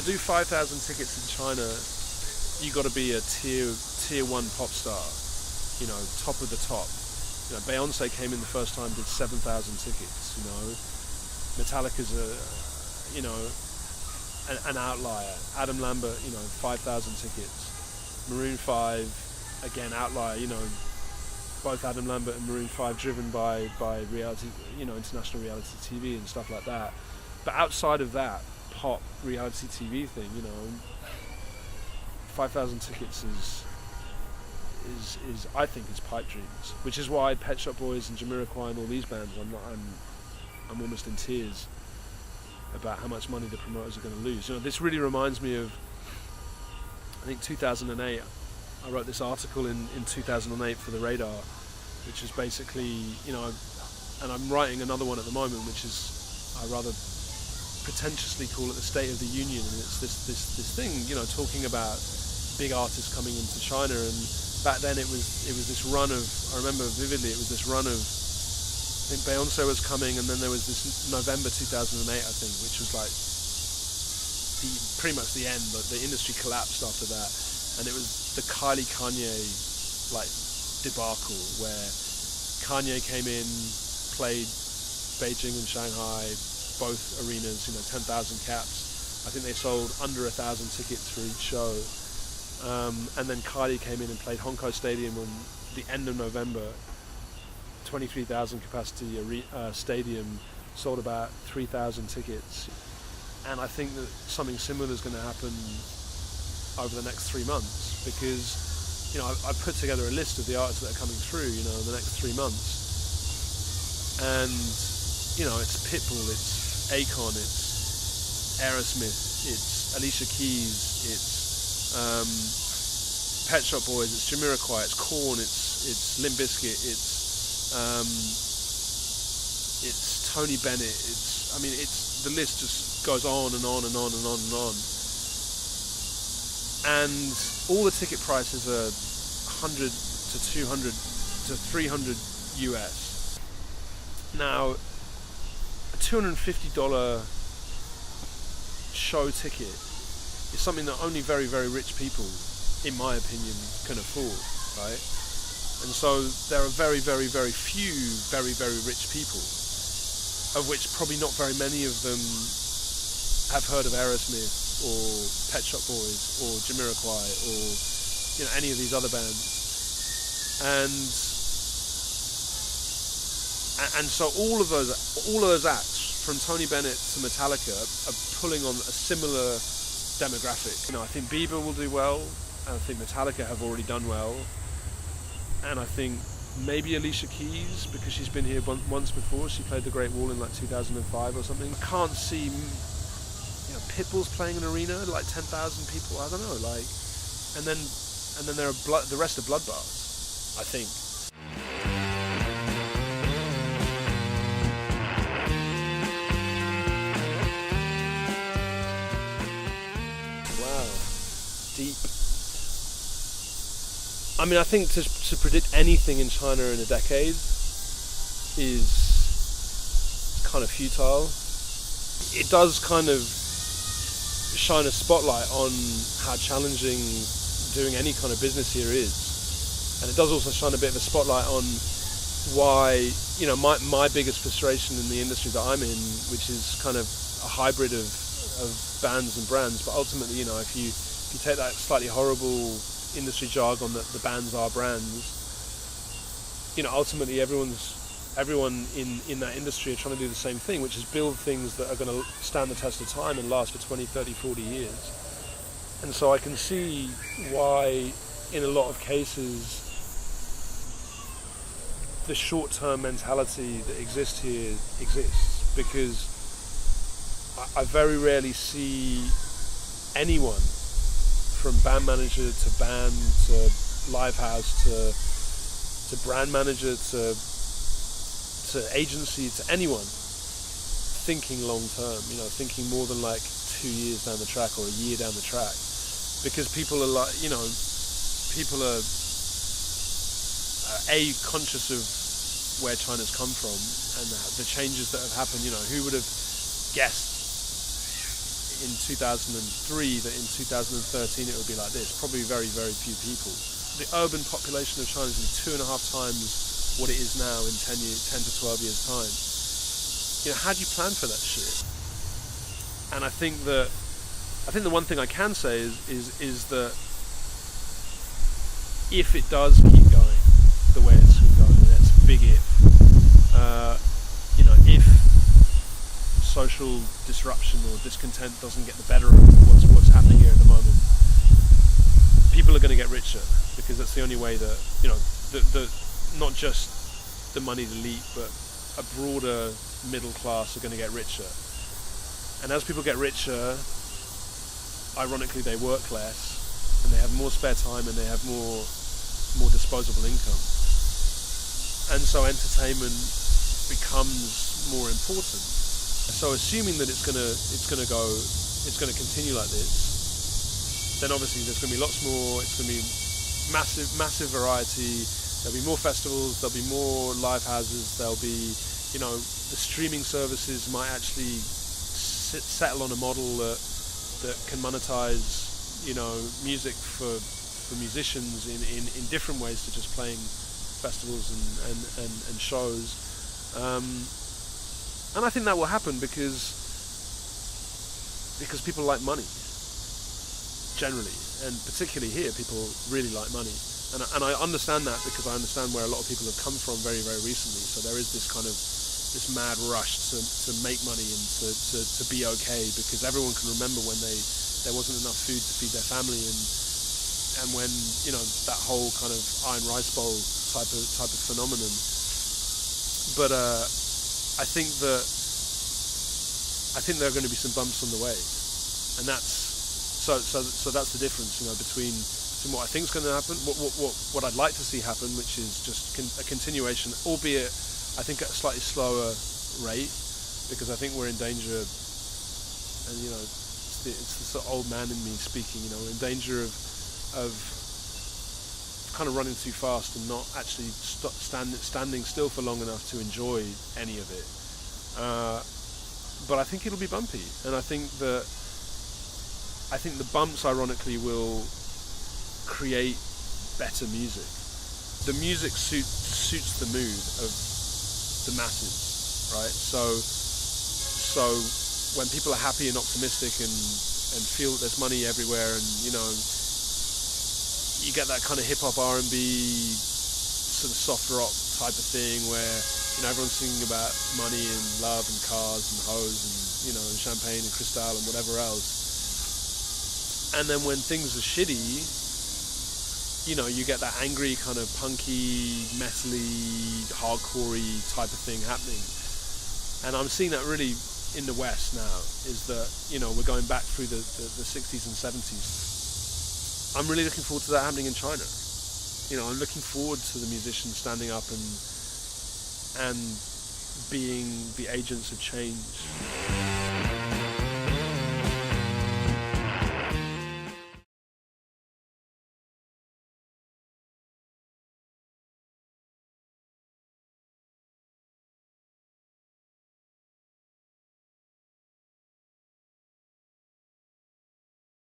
do 5,000 tickets in China, you got to be a tier 1 pop star, you know, top of the top. You know, Beyonce came in the first time, did 7,000 tickets. You know, Metallica's an outlier. Adam Lambert, you know, 5,000 tickets. Maroon 5, again, outlier. You know, both Adam Lambert and Maroon 5 driven by reality, you know, international reality TV and stuff like that. But outside of that pop reality TV thing, you know, 5,000 tickets is I think is pipe dreams, which is why Pet Shop Boys and Jamiroquai and all these bands, I'm almost in tears about how much money the promoters are going to lose. You know, this really reminds me of, I think 2008. I wrote this article in 2008 for the Radar, which is basically, you know, and I'm writing another one at the moment, which is, I rather pretentiously call it the State of the Union, and it's this thing, you know, talking about big artists coming into China. And back then it was this run of, I remember vividly, it was this run of, I think Beyonce was coming, and then there was this November 2008, I think, which was like pretty much the end, but the industry collapsed after that. And it was the Kanye like debacle, where Kanye came in, played Beijing and Shanghai, both arenas, you know, 10,000 caps. I think they sold under 1,000 tickets for each show. And then Kylie came in and played Hongkou Stadium on the end of November. 23,000 capacity stadium, sold about 3,000 tickets. And I think that something similar is going to happen over the next 3 months, because, you know, I put together a list of the artists that are coming through, you know, in the next 3 months. And, you know, it's Pitbull, it's Akon, it's Aerosmith, it's Alicia Keys, it's Pet Shop Boys, it's Jamiroquai, it's Korn, it's Limp Bizkit, it's Tony Bennett, the list just goes on and on and on and on and on. And all the ticket prices are 100 to 200 to 300 US. Now, a $250 show ticket is something that only very, very rich people, in my opinion, can afford, right? And so there are very, very, very few very, very rich people, of which probably not very many of them have heard of Aerosmith or Pet Shop Boys or Jamiroquai or, you know, any of these other bands. And so all of those acts, from Tony Bennett to Metallica, are pulling on a similar demographic. You know, I think Bieber will do well, and I think Metallica have already done well, and I think maybe Alicia Keys, because she's been here once before. She played the Great Wall in like 2005 or something. I can't see, you know, Pitbull's playing an arena, like 10,000 people. I don't know, like, and then there are the rest are bloodbaths, I think. Wow, deep. I mean, I think to predict anything in China in a decade is kind of futile. It does kind of shine a spotlight on how challenging doing any kind of business here is. And it does also shine a bit of a spotlight on why, you know, my biggest frustration in the industry that I'm in, which is kind of a hybrid of bands and brands. But ultimately, you know, if you take that slightly horrible industry jargon that the bands are brands, you know, ultimately everyone in that industry are trying to do the same thing, which is build things that are going to stand the test of time and last for 20, 30, 40 years. And so I can see why in a lot of cases the short-term mentality that exists here exists, because I very rarely see anyone, from band manager to band to live house to brand manager to agency to anyone, thinking long term, you know, thinking more than like 2 years down the track or a year down the track, because people are like, you know, people are conscious of where China's come from and the changes that have happened. You know, who would have guessed in 2003 that in 2013 it would be like this. Probably very, very few people. The urban population of China is going to be 2.5 times what it is now in 10 to 12 years time. How do you plan for that shit? And I think the one thing I can say is that if it does keep going the way it's going, and that's a big if, if social disruption or discontent doesn't get the better of what's happening here at the moment, people are going to get richer, because that's the only way that, the not just the moneyed elite, but a broader middle class are going to get richer. And as people get richer, ironically they work less, and they have more spare time, and they have more disposable income. And so entertainment becomes more important. So assuming that it's gonna continue like this, then obviously there's gonna be lots more. It's gonna be massive variety. There'll be more festivals. There'll be more live houses. There'll be, the streaming services might actually settle on a model that can monetize, music for musicians in different ways to just playing festivals and shows. And I think that will happen because people like money, generally, and particularly here, people really like money. And I understand that, because I understand where a lot of people have come from very, very recently. So there is this this mad rush to make money and to be okay, because everyone can remember when there wasn't enough food to feed their family, and when that whole kind of iron rice bowl type of phenomenon. But I think there are going to be some bumps on the way, and that's so that's the difference, between what I think is going to happen, what I'd like to see happen, which is just a continuation, albeit I think at a slightly slower rate, because I think we're in danger, and it's the sort of old man in me speaking. We're in danger of kind of running too fast and not actually standing still for long enough to enjoy any of it. But I think it'll be bumpy, and I think the bumps, ironically, will create better music. The music suits the mood of the masses, right? So when people are happy and optimistic and feel that there's money everywhere, and you get that kind of hip hop R&B sort of soft rock type of thing where everyone's singing about money and love and cars and hoes and and champagne and Cristal and whatever else. And then when things are shitty, you get that angry kind of punky, metally, hardcorey type of thing happening. And I'm seeing that really in the West now, is that we're going back through the 60s and 70s. I'm really looking forward to that happening in China. I'm looking forward to the musicians standing up and being the agents of change.